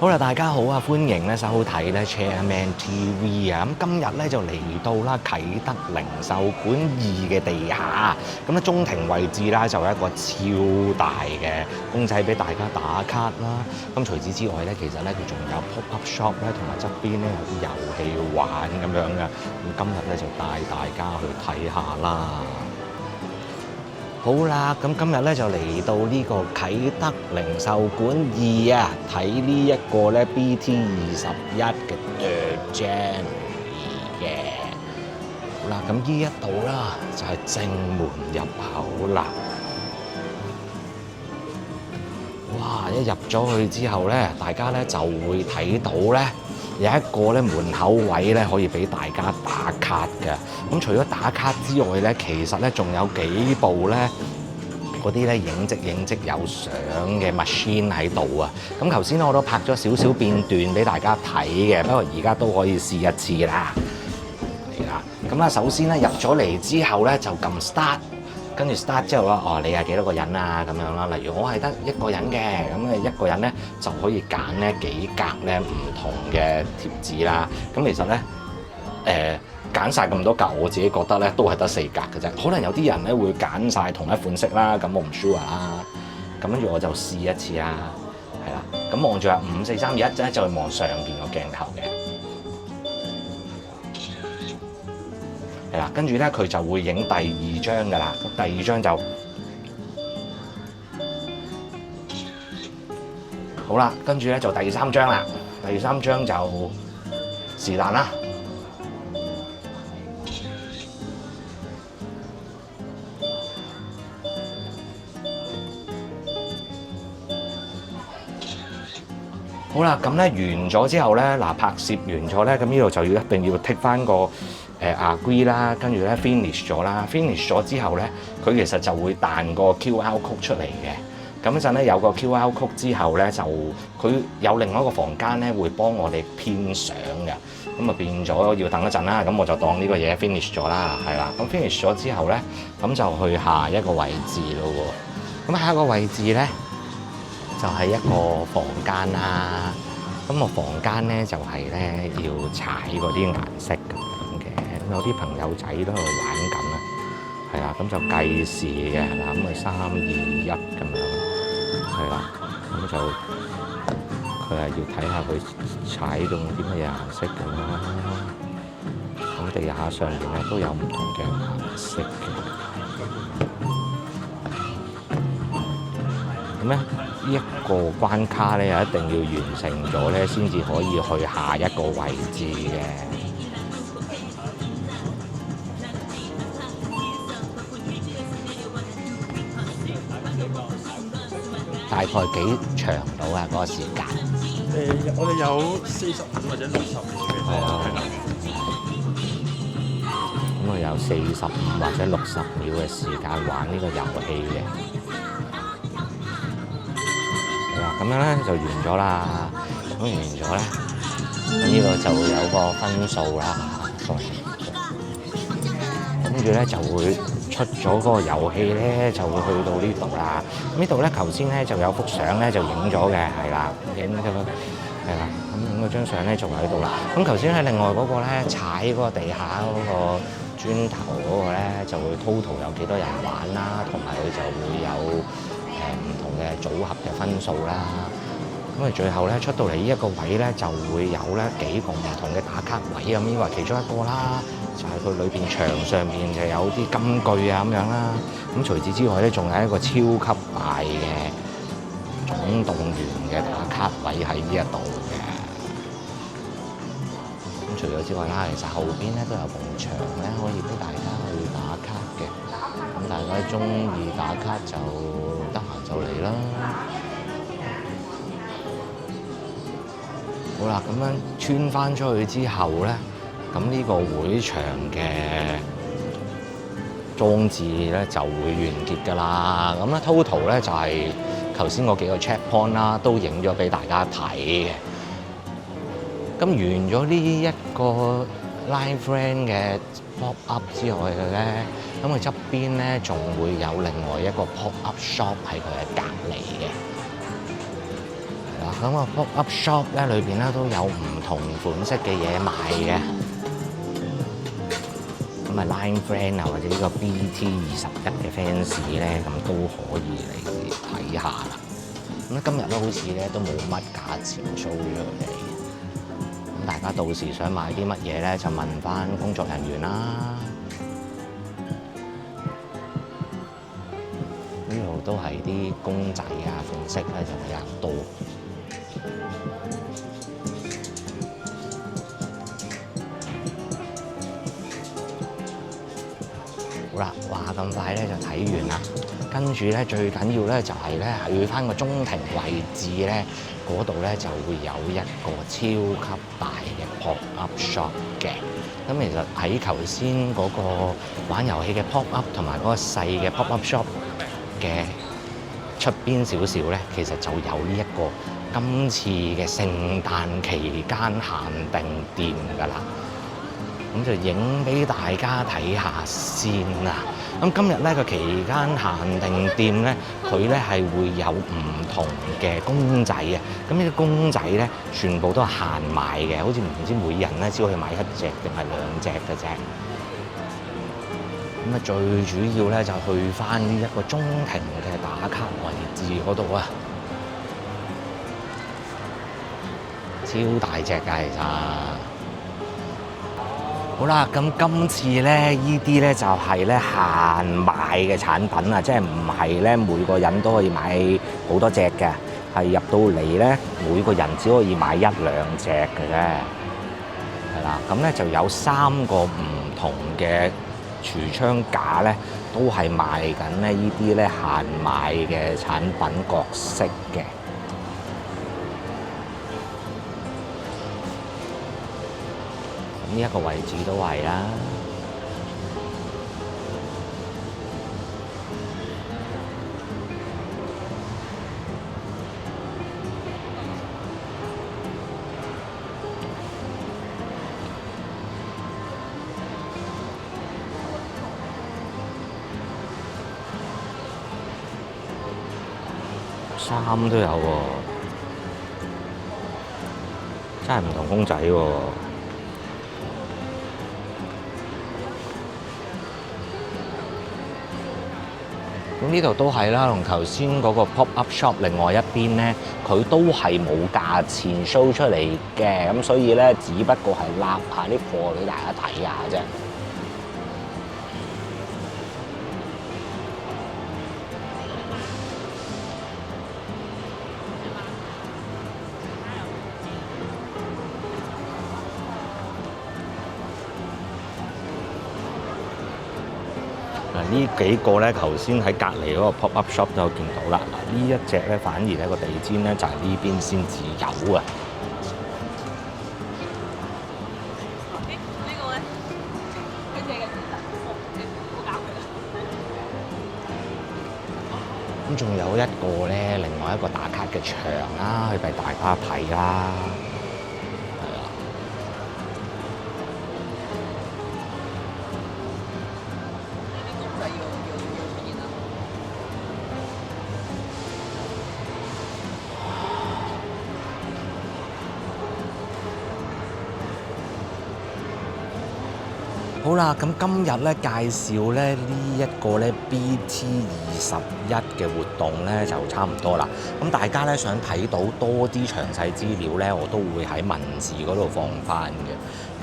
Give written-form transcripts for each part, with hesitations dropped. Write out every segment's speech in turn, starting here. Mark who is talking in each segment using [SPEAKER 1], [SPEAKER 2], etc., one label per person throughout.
[SPEAKER 1] 好啦，大家好啊，歡迎咧收睇咧 Chairman TV 啊！咁今日咧就嚟到啦啟德零售館2嘅地下，咁咧中庭位置啦就有一個超大嘅公仔俾大家打卡啦。咁除此之外咧，其實咧佢仲有 pop-up shop 咧，同埋側邊咧有啲遊戲玩咁樣嘅。咁今日咧就帶大家去睇下啦。好啦，咁今日咧就嚟到呢個啟德零售館2啊，睇呢一個咧 BT21嘅 January 嘅。好啦，咁呢一度啦就係正門入口啦。哇！一入咗去之後咧，大家咧就會睇到咧有一個咧門口位咧可以俾大家打卡嘅。咁除咗打卡之外咧，其實咧仲有幾部咧嗰啲咧影跡有相嘅 machine 喺度啊。咁頭先我都拍咗少少片段俾大家睇嘅，不過而家都可以試一次啦。嚟啦！咁啊，首先咧入咗嚟之後咧就撳 start。跟住 start 之後啦，哦，你係幾多個人啊？咁樣啦，例如我係得一個人嘅，咁一個人咧就可以揀咧幾格咧唔同嘅貼紙啦。咁其實咧揀晒咁多格，我自己覺得咧都係得4格嘅啫。可能有啲人咧會揀晒同一款式啦，咁我唔 sure 啦。咁跟住我就試一次啦，係啦。咁望住啊5、4、3、2、1，就去望上邊個鏡頭嘅。係啦，跟住咧佢就會影第2張噶啦，咁第2張就好啦，跟住咧就第3張啦，第3張就是但啦。好啦，咁咧完咗之後咧，嗱拍攝完咗咧，咁呢度就要一定要剔翻個agree 啦，跟住咧 finish 咗啦 ，finish 咗之後咧，佢其實就會彈個 QR code 出嚟嘅。咁一陣咧有個 QR code 之後咧，就佢有另外一個房間咧會幫我哋編相嘅。咁啊變咗要等一陣啦，咁我就當呢個嘢 finish 咗啦，係啦。咁 finish 咗之後咧，咁就去下一個位置咯喎。咁下一個位置咧就係一個房間啦。咁個房間咧就係咧要踩嗰啲顏色咁樣嘅。咁有啲朋友仔都喺度玩緊啊，係啦。咁就計時嘅，嗱咁啊3、2、1咁樣，係啦。咁就佢係要睇下佢踩中啲乜嘢顏色咁啦。咁地下上邊咧都有唔同嘅顏色嘅。咁咧呢一個關卡咧，又一定要完成咗咧，先至可以去下一個位置嘅。大概幾長到啊？嗰個時間？
[SPEAKER 2] 我哋有45或者60秒嘅，係啦。
[SPEAKER 1] 咁我有45或者60秒嘅時間玩呢個遊戲嘅。咁樣咧就完咗啦，咁完咗咧，咁呢個就有個分數啦，跟住咧就會出咗嗰個遊戲咧，就會去到呢度啦。呢度咧頭先咧就有幅相咧就影咗嘅，係啦，影咗係啦，咁影嗰張相咧仲喺度啦。咁頭先喺另外嗰個咧踩嗰個地下嗰個磚頭嗰個咧，就會 total 有幾多人玩啦，同埋佢就會有唔同嘅組合嘅分數啦，咁啊最後咧出到嚟呢一個位咧就會有咧幾個唔同嘅打卡位，咁呢個係其中一個啦，就係佢裏邊牆上面就有啲金句啊咁樣啦。咁除此之外咧，仲有一個超級大嘅總動員嘅打卡位喺呢一度嘅。咁除咗之外啦，其實後邊咧都有埲牆咧，可以俾大家去打卡嘅。咁大家中意打卡就得閒就嚟啦。好啦，咁樣穿翻出去之後咧，咁呢個會場嘅裝置咧就會完結㗎啦。咁咧 total 咧就係頭先嗰幾個 checkpoint 啦，都影咗俾大家睇嘅。咁完咗呢一個 Line Friend 嘅 pop up 之外嘅咧，咁佢側邊咧仲會有另外一個 pop up shop 喺佢嘅隔離嘅。嗱，咁個 pop-up shop 咧裏邊咧都有唔同款式嘅嘢賣嘅。咁啊 Line Friend 啊，或者呢個 BT21嘅 fans 咧，咁都可以嚟睇下啦。咁今日咧好似咧都冇乜價錢 show 咗嚟，咁大家到時想買啲乜嘢咧，就問翻工作人員啦。呢度都係啲公仔啊款式咧就比較多。好啦，話咁快咧就睇完啦，跟住咧最緊要咧就係咧去翻個中庭位置咧，嗰度咧就會有一個超級大嘅 pop-up shop 嘅。咁其實喺頭先嗰個玩遊戲嘅 pop-up 同埋嗰個細嘅 pop-up shop 嘅出邊少少咧，其實就有呢一個今次嘅聖誕期間限定店㗎啦。咁就影俾大家睇下先啦。咁今日咧個期間限定店咧，佢咧係會有唔同嘅公仔嘅。咁呢啲公仔咧，全部都係限賣嘅，好似唔知每人咧只可以買一隻定係兩隻嘅啫。咁啊，最主要咧就去翻一個中庭嘅打卡位置嗰度啊，超大隻㗎其實。好啦，咁今次咧，呢啲咧就係咧限買嘅產品啊，即係唔係咧每個人都可以買好多隻嘅，係入到嚟咧每個人只可以買一兩隻嘅啫，係啦。咁咧就有3個唔同嘅櫥窗架咧，都係賣緊咧呢啲咧限買嘅產品角色嘅。呢一個位置都係啦，衫都有喎，真係唔同公仔喎。咁呢度都係啦，同頭先嗰個 pop-up shop 另外一邊咧，佢都係冇價錢 show 出嚟嘅，咁所以咧，只不過係立下啲貨俾大家睇下啫。呢幾個咧，頭先喺隔離嗰個 pop-up shop 都有見到啦。嗱，呢一隻咧，反而咧個地氈咧就係呢邊先至有啊。
[SPEAKER 3] 呢個咧，跟住嘅好搞佢啦。
[SPEAKER 1] 咁仲有一個咧，另外一個打卡嘅場啦，去俾大家睇啦。好啦，咁今日咧介紹咧呢一個咧 BT21嘅活動咧就差唔多啦。咁大家咧想睇到多啲詳細資料咧，我都會喺文字嗰度放翻嘅。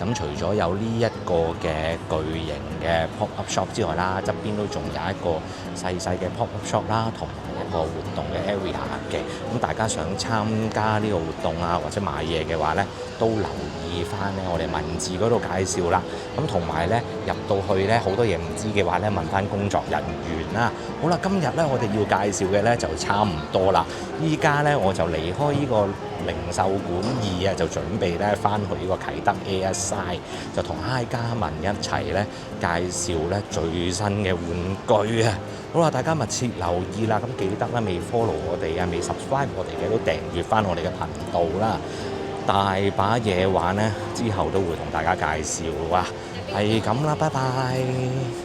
[SPEAKER 1] 咁除咗有呢一個嘅巨型嘅 pop-up shop 之外啦，側邊都仲有一個細細嘅 pop-up shop 啦，同埋一個活動嘅 area 嘅。咁大家想參加呢個活動啊，或者買嘢嘅話咧，都留意翻咧我哋文字嗰度介紹啦。咁同埋咧入到去咧好多嘢唔知嘅話咧，問翻工作人員啦。好啦，今日咧我哋要介紹嘅咧就差唔多啦。依家咧我就離開呢個零售館2啊，就準備咧翻去呢個啟德 ASI， 就同 I 嘉文一齊咧介紹咧最新嘅玩具啊！好啦，大家密切留意啦，咁記得啦，未 follow 我哋啊，未 subscribe 我哋嘅都訂閱翻我哋嘅頻道啦。大把嘢玩咧，之後都會同大家介紹啊！係咁啦，拜拜。